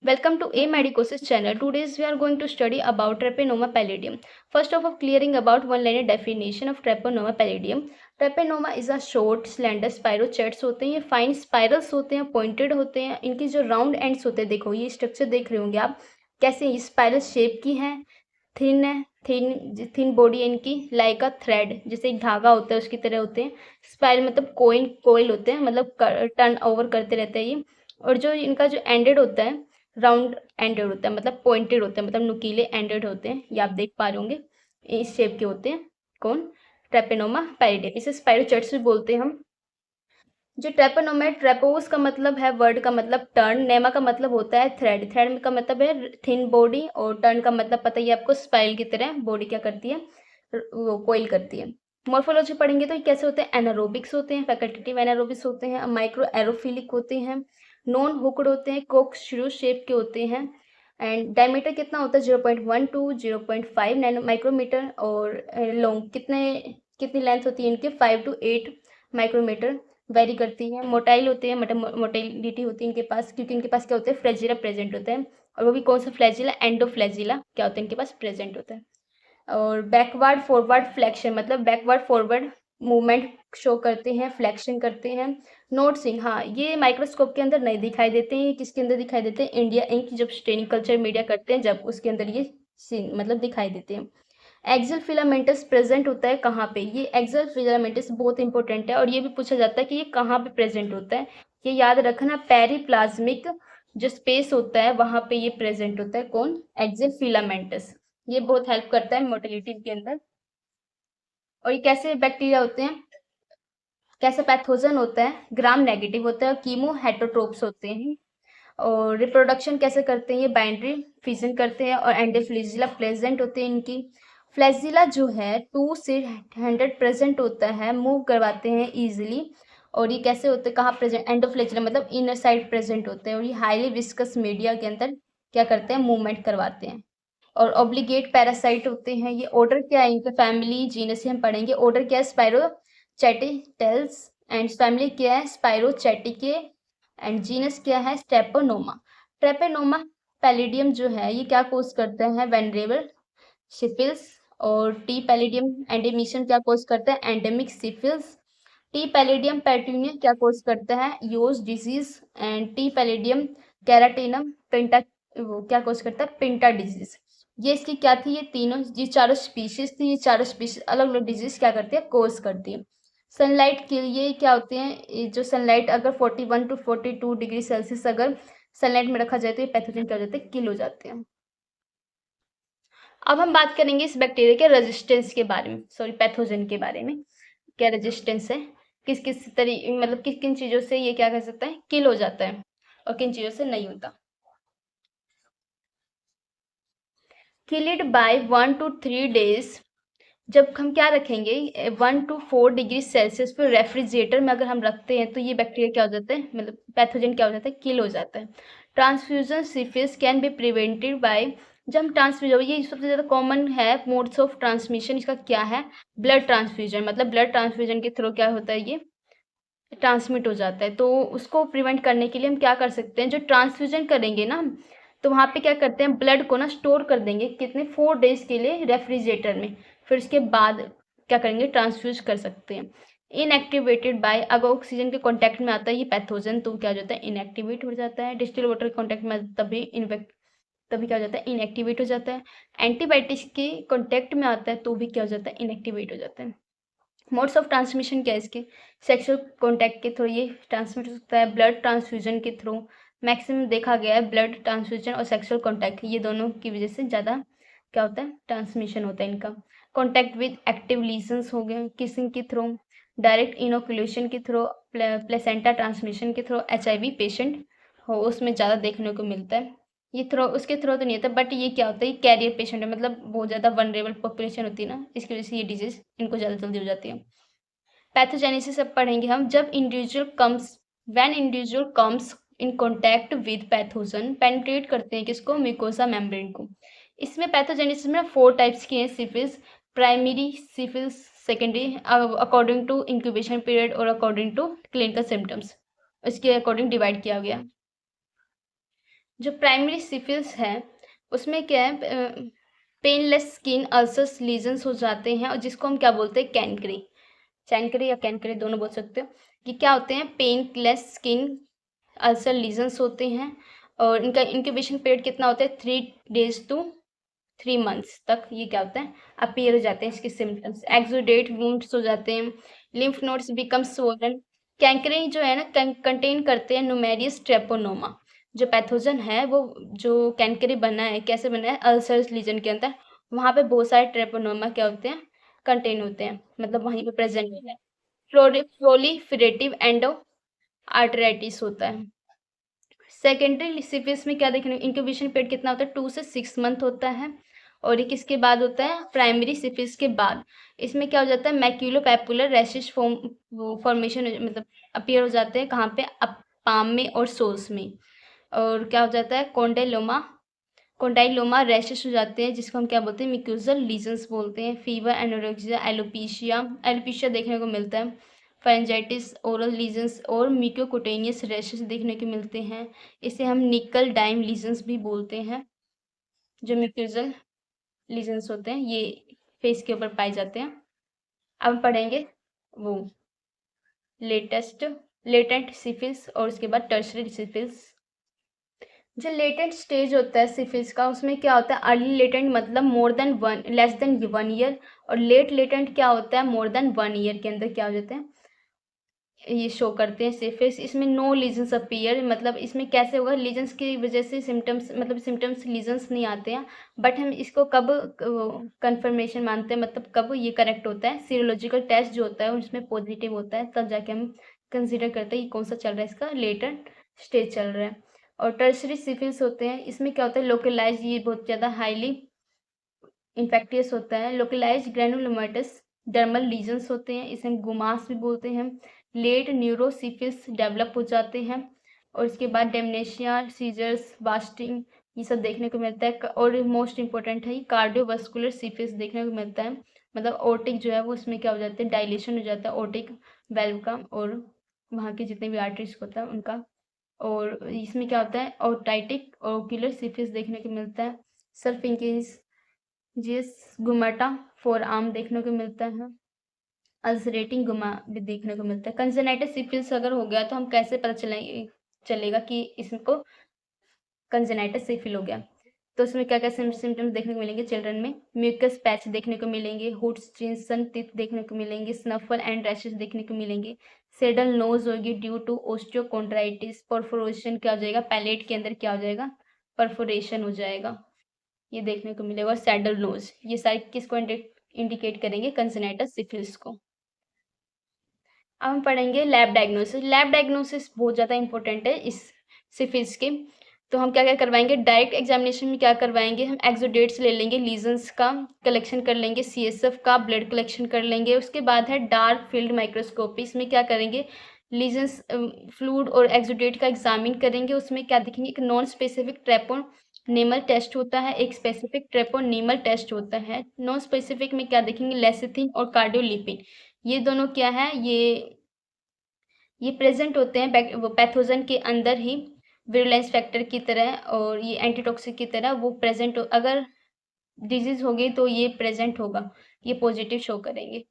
Welcome to A Medicosis channel. Today we are going to study about Treponema pallidum. First of all, clearing about one-liner definition of Treponema pallidum. Treponema is a short, slender spirochetes होते हैं. ये fine spirals होते हैं, pointed होते हैं. इनकी जो round ends होते हैं, देखो ये स्ट्रक्चर देख रहे होंगे आप कैसे ये स्पाइरल शेप की हैं. थिन है, थिन बॉडी इनकी लाइक अ थ्रेड, जैसे एक धागा होता है उसकी तरह होते हैं. स्पाइरल मतलब कोइल होते हैं, मतलब टर्न ओवर करते रहते हैं ये. और जो इनका जो एंडेड होता है राउंड एंडेड होता है, मतलब पॉइंटेड होते हैं, मतलब नुकीले एंडेड होते हैं. ये आप देख पा रहे होंगे इस शेप के होते हैं. कौन? ट्रेपेनोमा पैरिडम. इसे स्पाइरोचेट्स भी बोलते हैं हम. जो ट्रेपेनोमा है, ट्रेपोस का मतलब है, वर्ड का मतलब टर्न, नेमा का मतलब होता है थ्रेड, थ्रेड का मतलब है थिन बॉडी, और टर्न का मतलब पता ही है आपको, स्पाइरल की तरह बॉडी क्या करती है, वो कोइल करती है. मॉर्फोलॉजी पढ़ेंगे तो ये कैसे होते हैं. एनारोबिक्स होते हैं, फैकल्टेटिव एनारोबिक्स होते हैं, माइक्रो एरोफिलिक होते हैं, नॉन हुक्ड होते हैं, कोक श्रू शेप के होते हैं. एंड डायमीटर कितना होता है 0.1 टू 0.5 नैनो माइक्रोमीटर. और लॉन्ग कितनी लेंथ होती है इनकी 5 टू 8 माइक्रोमीटर वेरी करती है. मोटाइल होते हैं, मोटाइलिटी होती है इनके पास, क्योंकि इनके पास क्या होता है, फ्लैजिला प्रेजेंट होता है. और वो भी कौन सा फ्लैजिला, एंडोफ्लैजिला क्या होता है इनके पास प्रेजेंट होता है. और बैकवर्ड फॉरवर्ड फ्लेक्शन, मतलब बैकवर्ड फॉरवर्ड मूवमेंट शो करते हैं, फ्लेक्शन करते हैं. नोट सिंग, हाँ ये माइक्रोस्कोप के अंदर नहीं दिखाई देते हैं. किसके अंदर दिखाई देते हैं, इंडिया इंक जब स्टेनिंग कल्चर मीडिया करते हैं जब उसके अंदर ये सीन मतलब दिखाई देते हैं. एक्सल फिलामेंटस प्रेजेंट होता है कहाँ पे, ये एक्सल फिलामेंटस बहुत इंपॉर्टेंट है और ये भी पूछा जाता है कि ये कहाँ पे प्रेजेंट होता है. ये याद रखना, पेरीप्लाज्मिक जो स्पेस होता है वहां पे ये प्रेजेंट होता है. कौन? Axial filaments. ये बहुत हेल्प करता है मोटिलिटी के अंदर. और ये कैसे बैक्टीरिया होते हैं, कैसे पैथोजन होता है, ग्राम नेगेटिव होता है, कीमो हेटरोट्रोप्स होते हैं. और रिप्रोडक्शन कैसे करते हैं, ये बाइंड्री फिजन करते हैं. और एंडोफ्लेजिला प्रेजेंट होते हैं इनकी. फ्लैजिला जो है 2 से 100 प्रेजेंट होता है, मूव करवाते हैं इजीली. और ये कैसे होते हैं, कहाँ प्रेजेंट, एंडोफ्लेजिला मतलब इनर साइड प्रेजेंट होते हैं. और ये हाईली विस्कस मीडिया के अंदर क्या करते हैं, मूवमेंट करवाते हैं. और ऑब्लिगेट पैरासाइट होते हैं. ये ऑर्डर क्या है इनका, फैमिली जीनस से हम पढ़ेंगे. ऑर्डर क्या है, स्पाइरोचैटिटेल्स. एंड फैमिली क्या है, स्पाइरोचैटिके. एंड जीनस क्या है, स्टेपोनोमा. ट्रेपेनोमा पैलिडियम जो है ये क्या कोज करते हैं, वेनरेबल सिफिल्स. और टी पैलिडियम एंडेमिशन क्या कोज करता है, endemic syphilis. T pallidum pertenue क्या कोज करता है, yaws disease. And T pallidum carateum pinta वो क्या कोज करता है, पिंटा डिजीज. ये इसकी क्या थी, ये तीनों, ये चारों स्पीशीज थी. ये चारों स्पीशीज अलग अलग डिजीज क्या करती है, कोज करती है. सनलाइट के लिए क्या होते हैं, ये जो सनलाइट अगर 41 टू 42 डिग्री सेल्सियस अगर सनलाइट में रखा जाए तो ये पैथोजन क्या हो जाते हैं, किल हो जाते हैं. अब हम बात करेंगे इस बैक्टीरिया के रेजिस्टेंस के बारे में, सॉरी पैथोजन के बारे में. क्या रेजिस्टेंस है, किस किस तरीके, मतलब किन किन चीजों से ये क्या कर सकता है, किल हो जाता है, और किन चीजों से नहीं होता. Kill it by 1 to 3 days. जब हम क्या रखेंगे 1 to 4 डिग्री सेल्सियस पर रेफ्रिजरेटर में अगर हम रखते हैं तो ये बैक्टीरिया क्या हो जाता है, मतलब पैथोजन क्या हो जाता है, किल हो जाता है. Transfusion syphilis can be prevented by. जब हम ट्रांसफ्यूजन, ये सबसे ज़्यादा कॉमन है मोड्स ऑफ ट्रांसमिशन इसका क्या है, ब्लड ट्रांसफ्यूजन. मतलब ब्लड ट्रांसफ्यूजन के थ्रू क्या होता है, ये ट्रांसमिट हो जाता है. तो उसको प्रिवेंट करने के लिए हम क्या कर सकते हैं, जो ट्रांसफ्यूजन करेंगे ना तो वहाँ पे क्या करते हैं, ब्लड को ना स्टोर कर देंगे कितने 4 days के लिए रेफ्रिजरेटर में. फिर उसके बाद क्या करेंगे, ट्रांसफ्यूज कर सकते हैं. इनएक्टिवेटेड बाय, अगर ऑक्सीजन के कांटेक्ट में आता है ये पैथोजन तो क्या हो जाता है, इनएक्टिवेट हो जाता है. डिस्टिल वाटर के कांटेक्ट में तभी तभी क्या हो जाता है, इनएक्टिवेट हो जाता है. एंटीबायोटिक्स के कांटेक्ट में आता है तो भी क्या हो जाता है, इनएक्टिवेट हो जाता है. मोड्स ऑफ ट्रांसमिशन क्या है इसके, सेक्सुअल कॉन्टैक्ट के थ्रू ये ट्रांसमिट हो सकता है, ब्लड ट्रांसफ्यूजन के थ्रू. मैक्सिमम देखा गया है ब्लड ट्रांसफ्यूजन और सेक्सुअल कॉन्टैक्ट, ये दोनों की वजह से ज़्यादा क्या होता है, ट्रांसमिशन होता है इनका. कॉन्टैक्ट विद एक्टिव लीजन्स हो गए, किसिंग के थ्रू, डायरेक्ट इनोकुलेशन के थ्रू, प्लेसेंटा ट्रांसमिशन के थ्रू. HIV पेशेंट हो उसमें ज़्यादा देखने को मिलता है. ये थ्रो उसके थ्रू तो नहीं होता, बट ये क्या होता है, ये कैरियर पेशेंट है, मतलब बहुत ज़्यादा वनरेबल पॉपुलेशन होती है ना, इसकी वजह से ये डिजीज इनको ज़्यादा जल्दी हो जाती है. पैथोजेनेसिस अब पढ़ेंगे हम. जब individual comes when individual comes in contact with pathogen, penetrate करते हैं किसको, म्यूकोसा मेम्ब्रेन को. इसमें पैथोजेनेसिस में 4 टाइप्स की हैं syphilis. Primary syphilis, secondary, according to incubation period और अकॉर्डिंग टू क्लिनिकल सिम्टम्स, इसके अकॉर्डिंग डिवाइड किया गया. जो प्राइमरी सिफिलिस है उसमें क्या है, पेनलेस स्किन अल्सर्स लीजन्स हो जाते हैं और जिसको हम क्या बोलते हैं, कैंकरी। चैनकरी या कैनकरी दोनों बोल सकते हो। ये क्या होते हैं, पेनलेस स्किन अल्सर लीजन्स होते हैं और इनका इंक्यूबेशन पीरियड कितना होता है, 3 days to 3 months तक ये क्या होता है, अपीयर हो जाते हैं इसके सिम्टम्स। एक्सुडेट वुंड्स हो जाते हैं, lymph nodes become swollen. Cancri जो है ना कंटेन करते हैं नुमेरियस ट्रेपोनोमा। जो पैथोजन है वो, जो कैंकरी बना है कैसे बना है, अल्सर्स लीजन के अंदर वहाँ पे बहुत सारे ट्रेपोनोमा क्या होते हैं, कंटेन होते हैं, मतलब वहीं पे प्रेजेंट होते हैं। प्रोलिफरेटिव एंडो आर्टराइटिस होता है। सेकेंडरी सिफिलिस में क्या देखने, इंक्यूबेशन पीरियड कितना होता है, 2 से 6 मंथ होता है। और ये किसके बाद होता है, प्राइमरी सिफिलिस के बाद। इसमें क्या हो जाता है, मैक्यूलोपैपुलर रैशेस फॉर्मेशन मतलब अपीयर हो जाते हैं, कहाँ पे, पाम में और सोल्स में। और क्या हो जाता है, कोंडाइलोमा रैशेस हो जाते हैं, जिसको हम क्या बोलते हैं, म्यूकोजल लीजन्स बोलते हैं। फीवर, एनोरेक्सिया, एलोपीशिया देखने को मिलता है। फेरेंजाइटिस, ओरल लीजन्स और म्यूकोकुटेनियस रैशेस देखने को मिलते हैं। इसे हम निकल डाइम लीजन्स भी बोलते हैं। जो म्यूकोजल लीजन्स होते हैं ये फेस के ऊपर पाए जाते हैं। अब हम पढ़ेंगे वो लेटेंट सिफिलिस और उसके बाद टर्शरी सिफिलिस। जो लेटेंट स्टेज होता है सिफिलिस का, उसमें क्या होता है, अर्ली लेटेंट मतलब लेस देन 1 ईयर, और लेट लेटेंट क्या होता है, मोर देन 1 ईयर के अंदर क्या हो जाते हैं, ये शो करते हैं सिफिलिस। इसमें नो लीजन्स अपीयर, मतलब इसमें कैसे होगा, लीजन्स की वजह से सिम्टम्स, मतलब सिम्टम्स लीजन्स नहीं आते हैं। बट हम इसको कब कंफर्मेशन मानते हैं, मतलब कब ये करेक्ट होता है, सीरोलॉजिकल टेस्ट जो होता है उसमें पॉजिटिव होता है, तब जाके हम कंसिडर करते हैं कि कौन सा चल रहा है, इसका लेटेंट स्टेज चल रहा है। और टर्शरी सिफिलिस होते हैं, इसमें क्या होता है, लोकलाइज, ये बहुत ज़्यादा हाईली इन्फेक्टियस होता है। लोकलाइज ग्रैनुलोमेटस डर्मल लीजन्स होते हैं, इसे हम गुमास भी बोलते हैं। लेट न्यूरोसिफिलिस डेवलप हो जाते हैं और इसके बाद डेमनेशिया, सीजर्स, वास्टिंग, ये सब देखने को मिलता है। और मोस्ट इंपॉर्टेंट है, कार्डियोवास्कुलर सिफिलिस देखने को मिलता है, मतलब ओर्टिक जो है वो उसमें क्या हो जाता है, डायलेशन हो जाता है ओर्टिक वेल्व का और वहाँ के जितने भी आर्टरीज होता है उनका। और इसमें क्या होता है, ओटाइटिक ओक्यूलर सिफिलिस देखने को मिलता है। सल्फिंकिस जिस गुमाटा फोर आर्म देखने को मिलता है। अल्सरेटिंग गुमा भी देखने को मिलता है। कंजेनाइटिस सिफिलिस अगर हो गया तो हम कैसे पता चलेगा कि इसको कंजेनाइटिस सिफिल हो गया। तो उसमें क्या क्या सिम्टम्स देखने को मिलेंगे चिल्ड्रन में, म्यूकस पैच देखने को मिलेंगे, हुड स्ट्रिंसन टिथ देखने को मिलेंगे, स्नफल एंड रैशेस देखने को मिलेंगे, सेडल नोज होगी ड्यू टू ओस्टियोकॉन्ड्राइटिस, परफोरेशन क्या हो जाएगा, पैलेट के अंदर क्या हो जाएगा, परफोरेशन हो जाएगा, ये देखने को मिलेगा। और सैडल नोज, ये सारे किसको इंडिकेट करेंगे, कंजेनाइटिस सिफिलिस को। अब हम पढ़ेंगे लैब डायग्नोसिस। लैब डायग्नोसिस बहुत ज़्यादा इंपॉर्टेंट है इस सिफिलिस के। तो हम क्या क्या करवाएंगे, डायरेक्ट एग्जामिनेशन में क्या करवाएंगे, हम एक्सोडेट्स ले लेंगे, लीजन्स का कलेक्शन कर लेंगे, CSF का ब्लड कलेक्शन कर लेंगे। उसके बाद है डार्क फील्ड माइक्रोस्कोपी, इसमें क्या करेंगे, लीजन्स फ्लूइड और एक्सोडेट का एग्जामिन करेंगे। उसमें क्या देखेंगे, एक नॉन स्पेसिफिक ट्रेपोनेमल टेस्ट होता है, एक स्पेसिफिक ट्रेपोनेमल टेस्ट होता है। नॉन स्पेसिफिक में क्या देखेंगे, लेसिथिन और कार्डियोलिपिन, ये दोनों क्या है, ये प्रेजेंट होते हैं वो पैथोजन के अंदर ही विरुलेंस फैक्टर की तरह, और ये एंटीटॉक्सिक की तरह वो प्रेजेंट अगर डिजीज होगी तो ये प्रेजेंट होगा, ये पॉजिटिव शो करेंगे।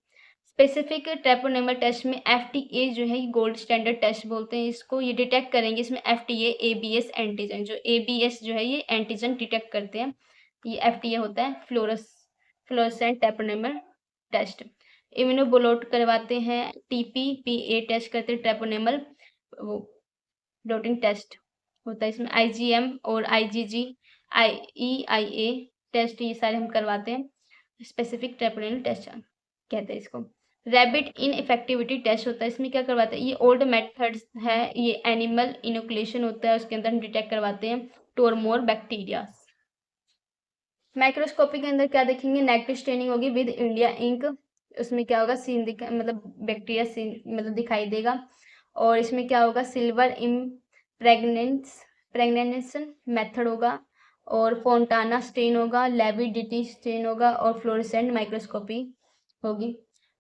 स्पेसिफिक ट्रेपोनेमल टेस्ट में FTA जो है, ये गोल्ड स्टैंडर्ड टेस्ट बोलते हैं इसको, ये डिटेक्ट करेंगे इसमें FTA ABS एंटीजन, जो ABS जो है ये एंटीजन डिटेक्ट करते हैं, ये FTA होता है फ्लोरेसेंट ट्रेपोनेमल टेस्ट। इम्यूनोब्लोट करवाते हैं, TPPA टेस्ट करते हैं, ट्रेपोनेमल वो ब्लोटिंग टेस्ट होता है इसमें, IgM और IgG EIA टेस्ट, ये सारे हम करवाते हैं। स्पेसिफिक ट्रेपोनेमल टेस्ट कहते हैं इसको। रैबिट इनइफेक्टिविटी टेस्ट होता है, इसमें क्या करवाते हैं, ये ओल्ड मेथड्स है, ये एनिमल इनोकुलेशन होता है, उसके अंदर हम डिटेक्ट करवाते हैं टोरमोर बैक्टीरिया। माइक्रोस्कोपी के अंदर क्या देखेंगे, नेगेटिव स्टेनिंग होगी विद इंडिया इंक, उसमें क्या होगा, सीन मतलब बैक्टीरिया सीन मतलब दिखाई देगा। और इसमें क्या होगा, सिल्वर प्रेगनेंसन मेथड होगा, और फोंटाना स्टेन होगा, लेविडिटी स्टेन होगा, और फ्लोरेसेंट माइक्रोस्कोपी होगी।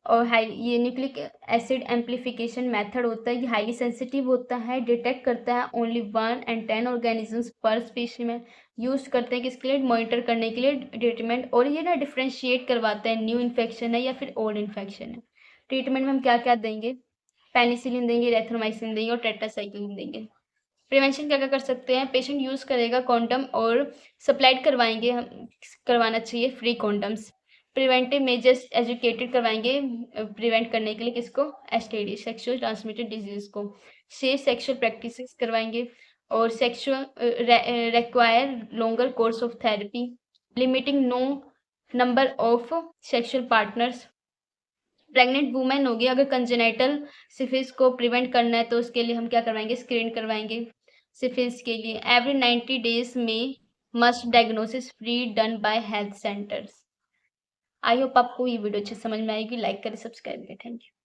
और ये न्यूक्लिक एसिड एम्प्लीफिकेशन मेथड होता है, ये हाईली सेंसिटिव होता है, डिटेक्ट करता है ओनली 1 and 10 ऑर्गेनिजम्स पर स्पीशी में, यूज करते हैं किसके लिए, मॉनिटर करने के लिए ट्रीटमेंट। और ये ना डिफ्रेंशिएट करवाता है न्यू इन्फेक्शन है या फिर ओल्ड इन्फेक्शन है। ट्रीटमेंट में हम क्या क्या देंगे, पेनिसिलिन देंगे, रेथ्रोमाइसिन देंगे और टेट्रासाइक्लिन देंगे। प्रिवेंशन क्या क्या कर सकते हैं, पेशेंट यूज़ करेगा कॉन्डम और सप्लाइड करवाएंगे, हम करवाना चाहिए free condoms. Preventive measures educated करवाएंगे प्रिवेंट करने के लिए किसको, एसटीडी सेक्सुअल ट्रांसमिटेड डिजीज को। सेफ सेक्सुअल प्रैक्टिसेस करवाएंगे और sexual require longer course of therapy, limiting no number of sexual partners. Pregnant women होगी, अगर कंजेनाइटल सिफिलिस को प्रिवेंट करना है तो उसके लिए हम क्या करवाएंगे, स्क्रीन करवाएंगे सिफिलिस के लिए। एवरी 90 डेज में must diagnosis free done by health centres. I hope आपको ये वीडियो अच्छे समझ में आएगी। लाइक करें, सब्सक्राइब करें। Thank you.